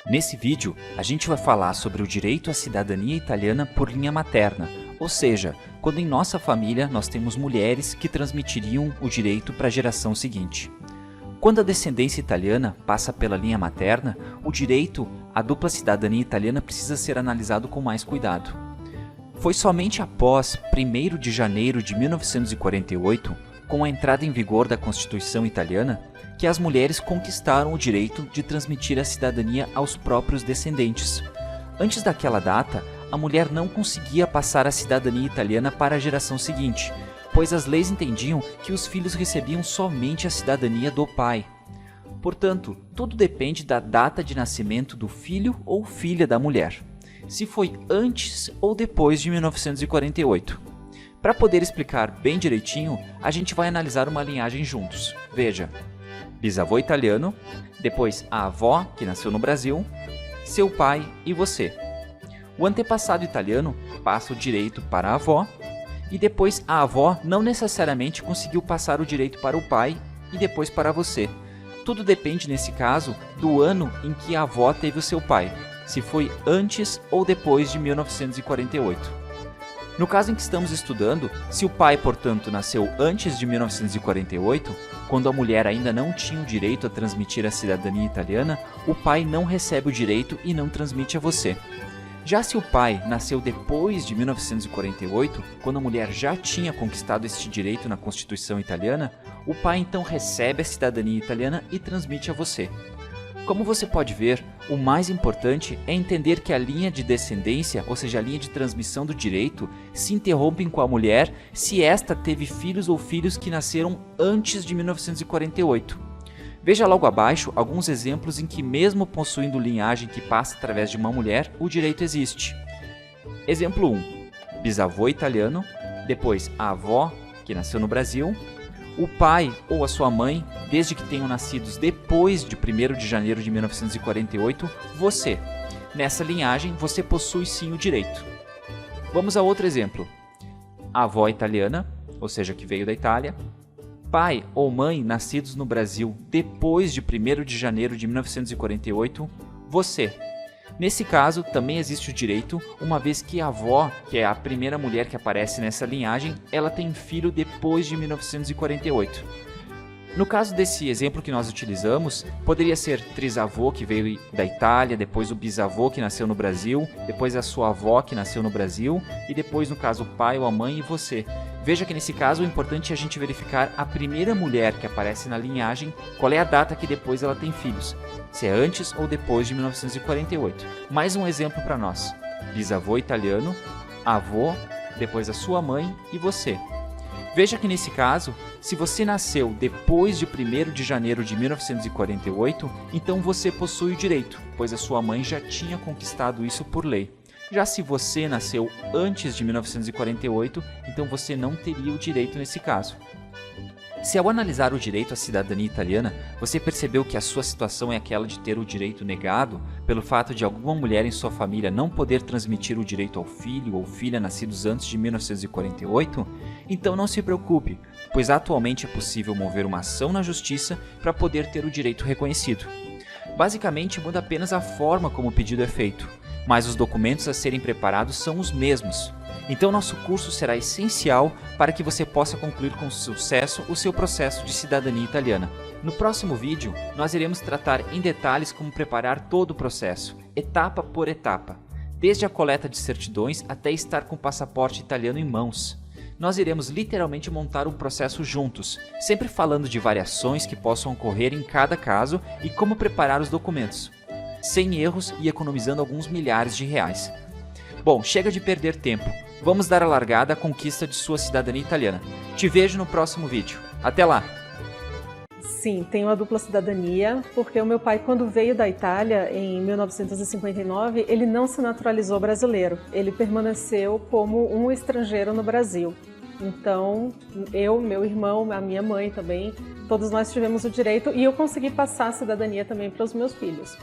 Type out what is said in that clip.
Nesse vídeo, a gente vai falar sobre o direito à cidadania italiana por linha materna, ou seja, quando em nossa família nós temos mulheres que transmitiriam o direito para a geração seguinte. Quando a descendência italiana passa pela linha materna, o direito à dupla cidadania italiana precisa ser analisado com mais cuidado. Foi somente após 1º de janeiro de 1948, com a entrada em vigor da Constituição italiana, que as mulheres conquistaram o direito de transmitir a cidadania aos próprios descendentes. Antes daquela data, a mulher não conseguia passar a cidadania italiana para a geração seguinte, pois as leis entendiam que os filhos recebiam somente a cidadania do pai. Portanto, tudo depende da data de nascimento do filho ou filha da mulher, se foi antes ou depois de 1948. Para poder explicar bem direitinho, a gente vai analisar uma linhagem juntos. Veja, bisavô italiano, depois a avó, que nasceu no Brasil, seu pai e você. O antepassado italiano passa o direito para a avó, e depois a avó não necessariamente conseguiu passar o direito para o pai e depois para você. Tudo depende, nesse caso, do ano em que a avó teve o seu pai, se foi antes ou depois de 1948. No caso em que estamos estudando, se o pai, portanto, nasceu antes de 1948, quando a mulher ainda não tinha o direito a transmitir a cidadania italiana, o pai não recebe o direito e não transmite a você. Já se o pai nasceu depois de 1948, quando a mulher já tinha conquistado este direito na Constituição italiana, o pai então recebe a cidadania italiana e transmite a você. Como você pode ver, o mais importante é entender que a linha de descendência, ou seja, a linha de transmissão do direito, se interrompe com a mulher se esta teve filhos ou filhos que nasceram antes de 1948. Veja logo abaixo alguns exemplos em que, mesmo possuindo linhagem que passa através de uma mulher, o direito existe. Exemplo 1. Bisavô italiano, depois a avó, que nasceu no Brasil, o pai ou a sua mãe, desde que tenham nascidos depois de 1º de janeiro de 1948, você. Nessa linhagem, você possui sim o direito. Vamos a outro exemplo. A avó italiana, ou seja, que veio da Itália, pai ou mãe nascidos no Brasil depois de 1º de janeiro de 1948, você. Nesse caso, também existe o direito, uma vez que a avó, que é a primeira mulher que aparece nessa linhagem, ela tem filho depois de 1948. No caso desse exemplo que nós utilizamos, poderia ser trisavô, que veio da Itália, depois o bisavô, que nasceu no Brasil, depois a sua avó, que nasceu no Brasil, e depois, no caso, o pai ou a mãe e você. Veja que nesse caso o importante é a gente verificar a primeira mulher que aparece na linhagem, qual é a data que depois ela tem filhos, se é antes ou depois de 1948. Mais um exemplo para nós. Bisavô italiano, avô, depois a sua mãe e você. Veja que nesse caso, se você nasceu depois de 1º de janeiro de 1948, então você possui o direito, pois a sua mãe já tinha conquistado isso por lei. Já se você nasceu antes de 1948, então você não teria o direito nesse caso. Se ao analisar o direito à cidadania italiana, você percebeu que a sua situação é aquela de ter o direito negado pelo fato de alguma mulher em sua família não poder transmitir o direito ao filho ou filha nascidos antes de 1948, então não se preocupe, pois atualmente é possível mover uma ação na justiça para poder ter o direito reconhecido. Basicamente muda apenas a forma como o pedido é feito, mas os documentos a serem preparados são os mesmos. Então nosso curso será essencial para que você possa concluir com sucesso o seu processo de cidadania italiana. No próximo vídeo, nós iremos tratar em detalhes como preparar todo o processo, etapa por etapa, desde a coleta de certidões até estar com o passaporte italiano em mãos. Nós iremos literalmente montar um processo juntos, sempre falando de variações que possam ocorrer em cada caso e como preparar os documentos, sem erros e economizando alguns milhares de reais. Bom, chega de perder tempo. Vamos dar a largada à conquista de sua cidadania italiana. Te vejo no próximo vídeo. Até lá! Sim, tenho a dupla cidadania, porque o meu pai, quando veio da Itália, em 1959, ele não se naturalizou brasileiro. Ele permaneceu como um estrangeiro no Brasil. Então, eu, meu irmão, a minha mãe também, todos nós tivemos o direito e eu consegui passar a cidadania também para os meus filhos.